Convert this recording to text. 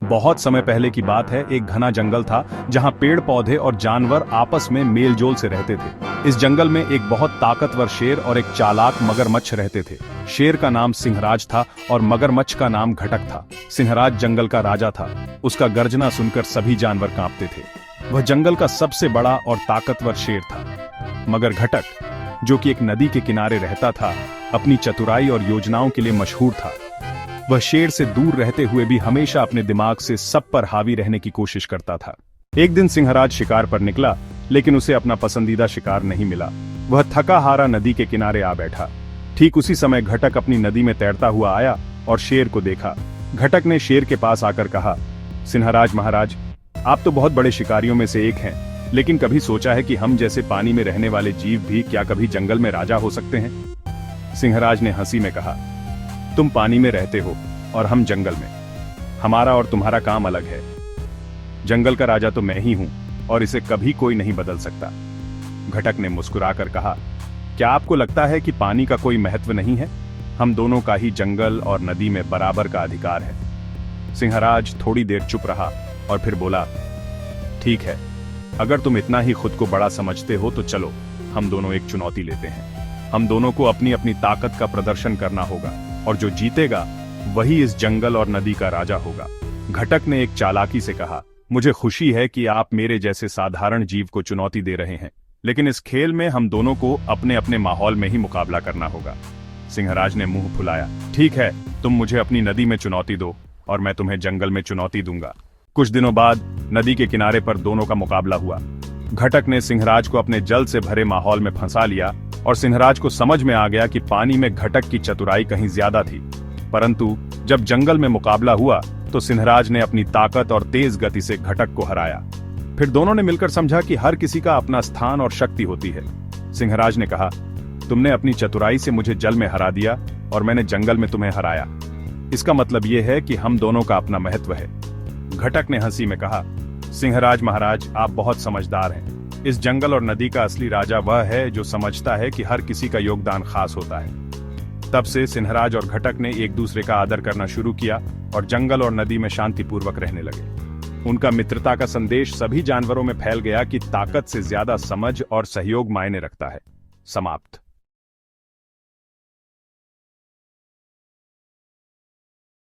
बहुत समय पहले की बात है, एक घना जंगल था जहां पेड़ पौधे और जानवर आपस में मेलजोल से रहते थे। इस जंगल में एक बहुत ताकतवर शेर और एक चालाक मगरमच्छ रहते थे। शेर का नाम सिंहराज था और मगरमच्छ का नाम घटक था। सिंहराज जंगल का राजा था। उसका गर्जना सुनकर सभी जानवर कांपते थे। वह जंगल का सबसे बड़ा और ताकतवर शेर था। मगर घटक, जो कि एक नदी के किनारे रहता था, अपनी चतुराई और योजनाओं के लिए मशहूर था। वह शेर से दूर रहते हुए भी हमेशा अपने दिमाग से सब पर हावी रहने की कोशिश करता था। एक दिन सिंहराज शिकार पर निकला, लेकिन उसे अपना पसंदीदा शिकार नहीं मिला। वह थका हारा नदी के किनारे आ बैठा। ठीक उसी समय घटक अपनी नदी में तैरता हुआ आया और शेर को देखा। घटक ने शेर के पास आकर कहा, सिंहराज महाराज, आप तो बहुत बड़े शिकारियों में से एक हैं, लेकिन कभी सोचा है कि हम जैसे पानी में रहने वाले जीव भी क्या कभी जंगल में राजा हो सकते हैं? सिंहराज ने हंसी में कहा, तुम पानी में रहते हो और हम जंगल में। हमारा और तुम्हारा काम अलग है। जंगल का राजा तो मैं ही हूं और इसे कभी कोई नहीं बदल सकता। घटक ने मुस्कुराकर कहा, क्या आपको लगता है कि पानी का कोई महत्व नहीं है? हम दोनों का ही जंगल और नदी में बराबर का अधिकार है। सिंहराज थोड़ी देर चुप रहा और फिर बोला, ठीक है, अगर तुम इतना ही खुद को बड़ा समझते हो तो चलो, हम दोनों एक चुनौती लेते हैं। हम दोनों को अपनी अपनी ताकत का प्रदर्शन करना होगा और जो जीतेगा वही इस जंगल और नदी का राजा होगा। घटक ने एक चालाकी से कहा, मुझे खुशी है कि आप मेरे जैसे साधारण जीव को चुनौती दे रहे हैं, लेकिन इस खेल में हम दोनों को अपने अपने माहौल में ही मुकाबला करना होगा। सिंहराज ने मुंह फुलाया, ठीक है, तुम मुझे अपनी नदी में चुनौती दो और मैं तुम्हें जंगल में चुनौती दूंगा। कुछ दिनों बाद नदी के किनारे पर दोनों का मुकाबला हुआ। घटक ने सिंहराज को अपने जल से भरे माहौल में फंसा लिया और सिंहराज को समझ में आ गया कि पानी में घटक की चतुराई कहीं ज्यादा थी। परंतु जब जंगल में मुकाबला हुआ तो सिंहराज ने अपनी ताकत और तेज गति से घटक को हराया। फिर दोनों ने मिलकर समझा कि हर किसी का अपना स्थान और शक्ति होती है। सिंहराज ने कहा, तुमने अपनी चतुराई से मुझे जल में हरा दिया और मैंने जंगल में तुम्हें हराया। इसका मतलब यह है कि हम दोनों का अपना महत्व है। घटक ने हंसी में कहा, सिंहराज महाराज, आप बहुत समझदार हैं। इस जंगल और नदी का असली राजा वह है जो समझता है कि हर किसी का योगदान खास होता है। तब से सिंहराज और घटक ने एक दूसरे का आदर करना शुरू किया और जंगल और नदी में शांतिपूर्वक रहने लगे। उनका मित्रता का संदेश सभी जानवरों में फैल गया कि ताकत से ज्यादा समझ और सहयोग मायने रखता है। समाप्त।